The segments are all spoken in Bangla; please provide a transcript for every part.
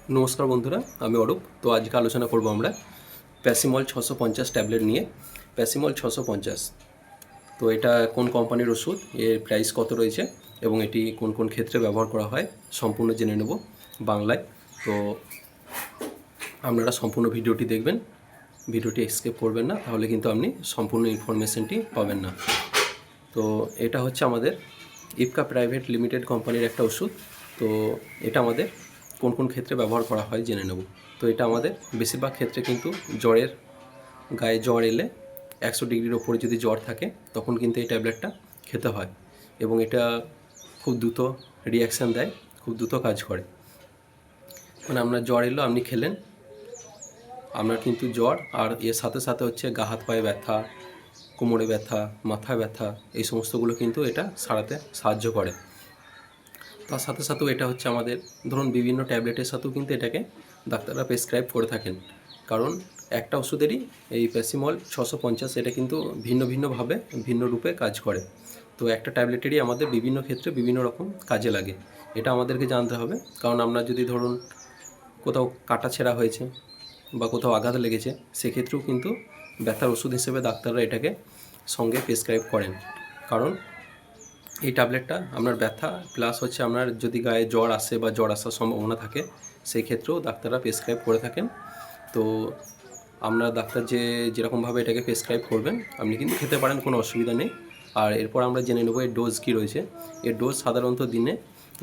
नमस्कार बंधुरा আমি অরূপ। তো আজকে আলোচনা করব আমরা প্যাসিমল 650 ট্যাবলেট নিয়ে। প্যাসিমল 650 তো এটা কোন কোম্পানির ওষুধ, এর প্রাইস কত রয়েছে এবং এটি কোন কোন ক্ষেত্রে ব্যবহার করা হয় সম্পূর্ণ জেনে নেব বাংলায়। তো আপনারা সম্পূর্ণ ভিডিওটি দেখবেন, ভিডিওটি স্কিপ করবেন না, তাহলে কিন্তু আপনি সম্পূর্ণ ইনফরমেশনটি পাবেন না। তো এটা হচ্ছে আমাদের ইপকা প্রাইভেট লিমিটেড কোম্পানির একটা ওষুধ। তো এটা আমাদের কোন কোন ক্ষেত্রে ব্যবহার করা হয় জেনে নেব। তো এটা আমাদের বেশিরভাগ ক্ষেত্রে কিন্তু জ্বরের, গায়ে জ্বর এলে 100 ডিগ্রির ওপরে যদি জ্বর থাকে তখন কিন্তু এই ট্যাবলেটটা খেতে হয় এবং এটা খুব দ্রুত রিয়াকশান দেয়, খুব দ্রুত কাজ করে। মানে আপনার জ্বর এলো, আপনি খেলেন, আপনার কিন্তু জ্বর আর এর সাথে সাথে হচ্ছে গা হাত পায়ে ব্যথা, কোমরে ব্যথা, মাথায় ব্যথা, এই সমস্তগুলো কিন্তু এটা সারাতে সাহায্য করে। তার সাথে সাথেও এটা হচ্ছে আমাদের ধরুন বিভিন্ন ট্যাবলেটের সাথেও কিন্তু এটাকে ডাক্তাররা প্রেসক্রাইব করে থাকেন, কারণ একটা ওষুধেরই এই প্যাসিমল 650 এটা কিন্তু ভিন্ন ভিন্নভাবে ভিন্ন রূপে কাজ করে। তো একটা ট্যাবলেটেরই আমাদের বিভিন্ন ক্ষেত্রে বিভিন্ন রকম কাজে লাগে, এটা আমাদেরকে জানতে হবে। কারণ আপনার যদি ধরুন কোথাও কাটা ছেঁড়া হয়েছে বা কোথাও আঘাত লেগেছে, সেক্ষেত্রেও কিন্তু ব্যথার ওষুধ হিসেবে ডাক্তাররা এটাকে সঙ্গে প্রেসক্রাইব করেন। কারণ এই ট্যাবলেটটা আপনার ব্যথা প্লাস হচ্ছে আপনার যদি গায়ে জ্বর আসে বা জ্বর আসার সম্ভাবনা থাকে, সেই ক্ষেত্রেও ডাক্তাররা প্রেসক্রাইব করে থাকেন। তো আপনার ডাক্তার যেরকমভাবে এটাকে প্রেসক্রাইব করবেন আপনি কিন্তু খেতে পারেন, কোনো অসুবিধা নেই। আর এরপর আমরা জেনে নেব এর ডোজ কী রয়েছে। এর ডোজ সাধারণত দিনে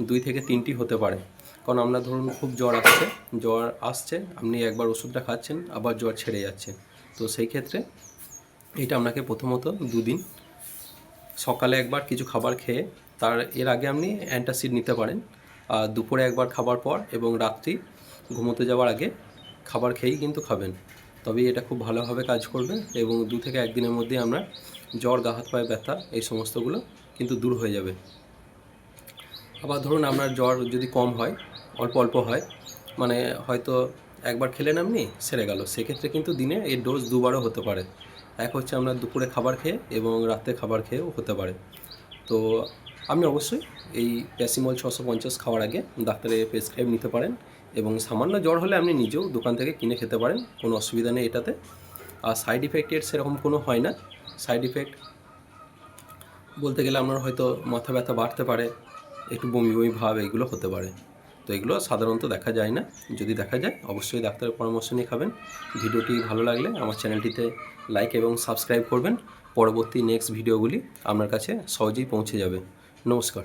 2 থেকে 3টি হতে পারে। কারণ আপনার ধরুন খুব জ্বর আসছে, আপনি একবার ওষুধটা খাচ্ছেন, আবার জ্বর ছেড়ে যাচ্ছে। তো সেই ক্ষেত্রে এটা আপনাকে প্রথমত 2 দিন সকালে একবার কিছু খাবার খেয়ে এর আগে আপনি অ্যান্টাসিড নিতে পারেন, আর দুপুরে একবার খাবার পর এবং রাত্রি ঘুমোতে যাওয়ার আগে খাবার খেয়েই কিন্তু খাবেন, তবেই এটা খুব ভালোভাবে কাজ করবে এবং 2 থেকে 1 দিনের মধ্যে আমরা জ্বর, গা হাত পায়ে ব্যথা এই সমস্তগুলো কিন্তু দূর হয়ে যাবে। আবার ধরুন আপনার জ্বর যদি কম হয়, অল্প অল্প হয়, মানে হয়তো একবার খেলেন আপনি সেরে গেল, সেক্ষেত্রে কিন্তু দিনে এর ডোজ দুবারও হতে পারে। এক হচ্ছে আপনার দুপুরে খাবার খেয়ে এবং রাতে খাবার খেয়েও হতে পারে। তো আপনি অবশ্যই এই প্যাসিমল 650 খাওয়ার আগে ডাক্তারের প্রেসক্রাইব নিতে পারেন এবং সামান্য জ্বর হলে আপনি নিজেও দোকান থেকে কিনে খেতে পারেন, কোনো অসুবিধা নেই এটাতে। আর সাইড ইফেক্টের সেরকম কোনো হয় না। সাইড ইফেক্ট বলতে গেলে আপনার হয়তো মাথা ব্যথা বাড়তে পারে, একটু বমি বমি ভাব, এগুলো হতে পারে। তো এগুলো সাধারণত দেখা যায় না, যদি দেখা যায় অবশ্যই ডাক্তারের পরামর্শ নিয়ে খাবেন। ভিডিওটি ভালো লাগলে আমার চ্যানেলটিতে লাইক এবং সাবস্ক্রাইব করবেন, পরবর্তী নেক্সট ভিডিওগুলি আপনার কাছে সহজেই পৌঁছে যাবে। নমস্কার।